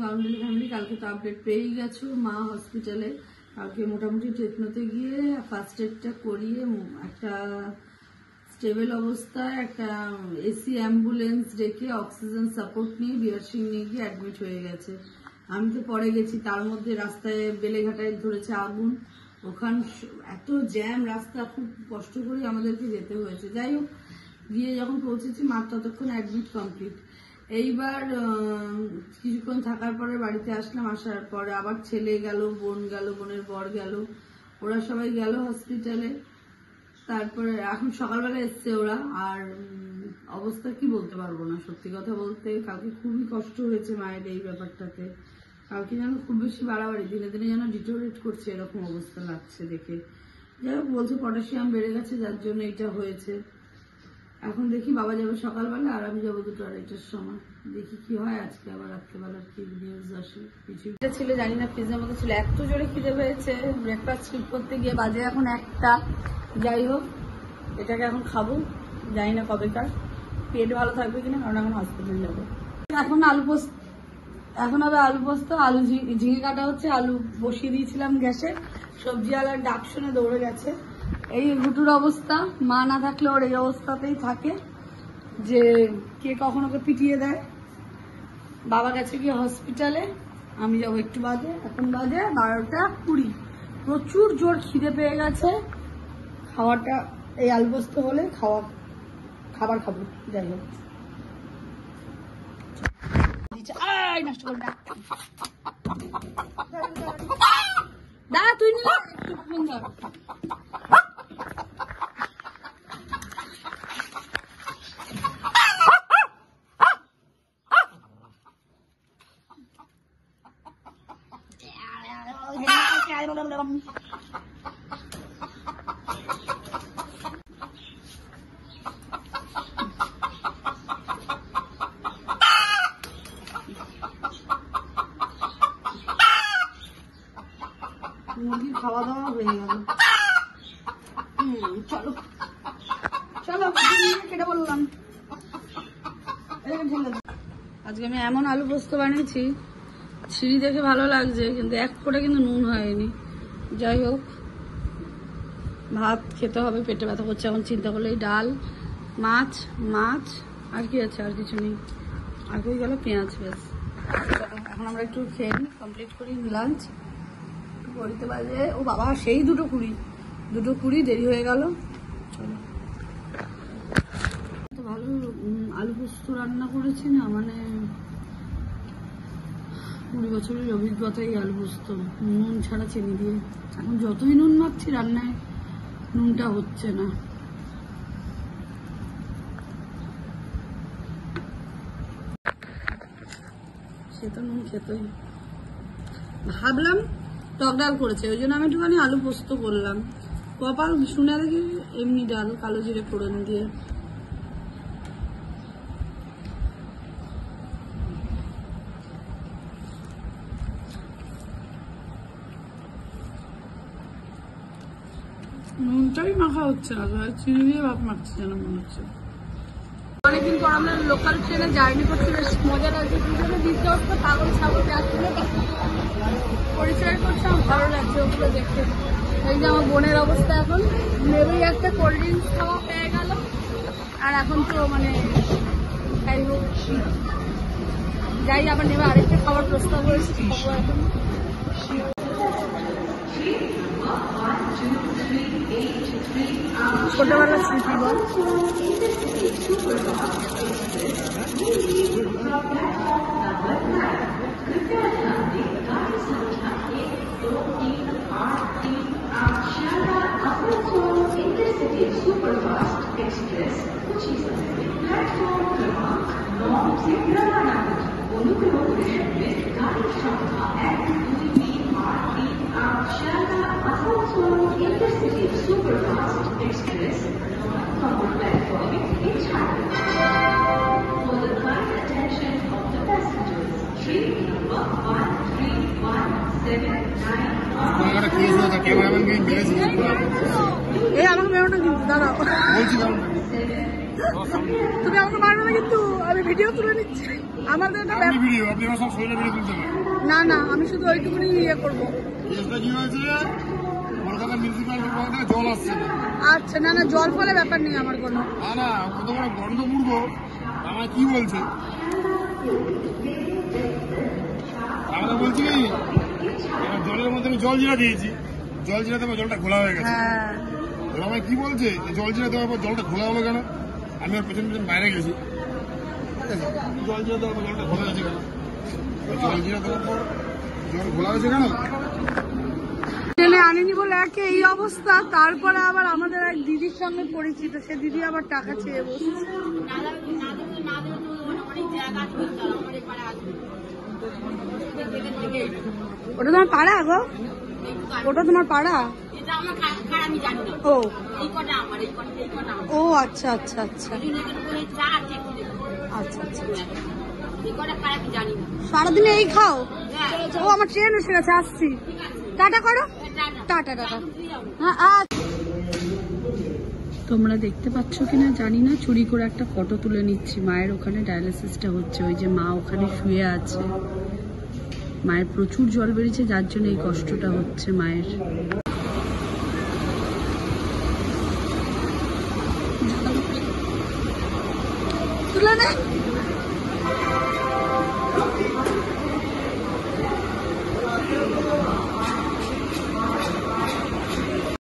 Boundary family, কালকে তো update পেয়েই গেছো। মা হসপিটালে কালকে মোটামুটি ট্রিটমেন্টে গিয়ে ফার্স্ট এডটা করিয়ে একটা স্টেবল অবস্থায় একটা এসি অ্যাম্বুলেন্স ডেকে অক্সিজেন সাপোর্ট নিয়ে বিআরসি নিয়ে গিয়ে অ্যাডমিট হয়ে গেছে। আমি তো পরে গেছি, তার মধ্যে রাস্তায় বেলেঘাটায় ধরেছে আগুন, ওখান এত জ্যাম রাস্তা, খুব কষ্ট করে আমাদেরকে যেতে হয়েছে। যাই হোক, গিয়ে যখন পৌঁছেছি মার ততক্ষণ অ্যাডমিট কমপ্লিট। এইবার কিছুক্ষণ থাকার পরে বাড়িতে আসলাম, আসার পরে আবার ছেলে গেল, বোন গেল, বোনের বর গেল, ওরা সবাই গেল হসপিটালে। তারপরে এখন সকালবেলা এসছে ওরা, আর অবস্থা কি বলতে পারবো না। সত্যি কথা বলতে কালকে খুবই কষ্ট হয়েছে মায়ের এই ব্যাপারটাতে। কালকে যেন খুব বেশি বাড়াবাড়ি, দিনে দিনে যেন ডিটোরেট করছে এরকম অবস্থা লাগছে দেখে। যাই হোক, বলছে পটাশিয়াম বেড়ে গেছে যার জন্য এটা হয়েছে। এখন দেখি বাবা যাবে সকালবেলা আর আমি যাবো 2-2:30টার সময়। দেখি কি হয় আজকে, আবার রাত্রেবেলার কি নিউজ আসে। কিছুটা ছিল জানি না, ফ্রিজের মধ্যে ছিল। এত জোরে খিদে পেয়েছে, ব্রেকফাস্ট স্কিপ করতে গিয়ে বাজে এখন 1টা। যাই হোক, এটাকে এখন খাবো, জানি না কবেকার পেট ভালো থাকবে কিনা, কারণ এখন হসপিটাল যাবো। এখন হবে আলু পোস্ত, আলু ঝিঙে কাটা হচ্ছে, আলু বসিয়ে দিয়েছিলাম গ্যাসে। সবজিওয়ালার ডাক শুনে দৌড়ে গেছে। এই গুটুর অবস্থা, মা না থাকলে ওর এই অবস্থাতেই থাকে, যে কে কখন ওকে পিটিয়ে দেয়। বাবা গেছে গিয়ে হসপিটালে, আমি যাবো একটু বাদে। এখন বাজে 12টা 20। প্রচুর জোর খিদে পেয়ে গেছে। খাওয়াটা এই আলু পোস্ত হলে খাবার খাবো। যাই হোক, দাদা তুই নিয়ে মুরগির খাওয়া দাওয়া হয়ে গেল। চলো চলো, কেটে বললাম। আজকে আমি এমন আলু পোস্ত বানিয়েছি, ছিঁড়ি দেখে ভালো লাগছে, কিন্তু এক ফোঁটা কিন্তু নুন হয়নি। যাই হোক, ভাত খেতে হবে, পেটে ব্যথা করছে এখন চিন্তা করলে। ডাল, মাছ আর কি আছে, আর কিছু নেই। আর কই গেল পেঁয়াজ। বেশ, এখন আমরা একটু খেয়ে নিই, কমপ্লিট করি লাঞ্চ। ঘড়িতে বাজে, ও বাবা সেই 2:20, দেরি হয়ে গেল। চলো, তো ভালো আলু পোস্ত রান্না করেছি না, মানে 20 বছরের অভিজ্ঞতা এই আলু পোস্ত, নুন ছাড়া চিনি দিয়ে। এখন যতই নুন মারছি রান্নায়, নুনটা হচ্ছে না। সে তো নুন খেতই। ভাবলাম টক ডাল করেছে, ওই জন্য আমি একটুখানি আলু পোস্ত করলাম। কপাল শুনে দেখি এমনি ডাল, কালো জিরে ফোড়ন দিয়ে। নুনটাই মাখা হচ্ছে না, চিনি দিয়ে ভাত মাখছে যেন মনে হচ্ছে। অনেকদিন পর আমরা লোকাল ট্রেনে জার্নি করছি, বেশ মজা লাগছে। দুজনে দিতে হচ্ছে পাগল ছাগল যাচ্ছিল, পরিচয় করছিলাম, ভালো লাগছে ওগুলো দেখতে। এই যে আমার বোনের অবস্থা, এখন নেবেই একটা কোল্ড ড্রিঙ্কস খাওয়া পেয়ে গেল। আর এখন তো মানে যাই হোক, যাই আবার নেবে আরেকটা খাবার প্রস্তাব হয়েছে। এখন ছোটবেলার স্মৃতি বল। सुपरफास्ट एक्सप्रेस प्लेटफॉर्म क्रमांक 9 से रवाना हुई। অনুগ্রহ করে শুনবেন গাড়ির সংখ্যা 1, 2, 3, 8, 3, 8 Sealdah Asansol intercity superfast express 9 নম্বর প্ল্যাটফর্মে ছাড়বে। For the kind attention of the passengers, train number 13179 আমাকে বেরোটা কিন্তু দাঁড়াও। তুমি আমাকে মারবে না কিন্তু, আমি ভিডিও তুলে নিচ্ছি। আমাদের একটা ভিডিও আপনি সব শরীরে ভিডিও তুলতে পারেন। না না, আমি শুধু ওইটুকুনি ইয়ে করবো। কেসটা কি হয়েছে, কলকাতা মিউনিসিপাল থেকে জল আসছে না। আচ্ছা, না না, জল ফলে ব্যাপার নেই আমার কোনো। না না, কত বড় গন্ধ মূর্খ আমায় কি বলছে, আমাকে বলছি কি জলের মধ্যে আমি জল জিরা দিয়েছি, জল জিরা দেওয়ার জলটা খোলা হয়ে গেছে। হ্যাঁ, এবার আমায় কি বলছে জল জিরা দেওয়ার পর জলটা খোলা হলো কেন, আমি আর পেছন পেছন বাইরে গেছি, ঠিক আছে, জল জিরা দেওয়ার পর জলটা খোলা হয়েছে কেন, জল জিরা দেওয়ার পর জল খোলা হয়েছে কেন, টেনে আনিনি বলে একে এই অবস্থা। তারপরে আবার আমাদের এক দিদির সঙ্গে পরিচিত, সে দিদি আবার টাকা চেয়ে বসছে। ওটা তোমার পাড়া গো? ওটা তোমার পাড়া? ও ও আচ্ছা আচ্ছা আচ্ছা আচ্ছা আচ্ছা। সারাদিনে এই খাও? ও আমার ট্রেন এসে গেছে, আসছি। টাটা করো, টাটা টাটা। হ্যাঁ, তোমরা দেখতে পাচ্ছ কিনা জানি না, চুরি করে একটা ফটো তুলে নিচ্ছি। মায়ের ওখানে ডায়ালিসিসটা হচ্ছে, ওই যে মা ওখানে শুয়ে আছে। মায়ের প্রচুর জল বেরিয়েছে, যার জন্য এই কষ্টটা হচ্ছে মায়ের। তুলে নে।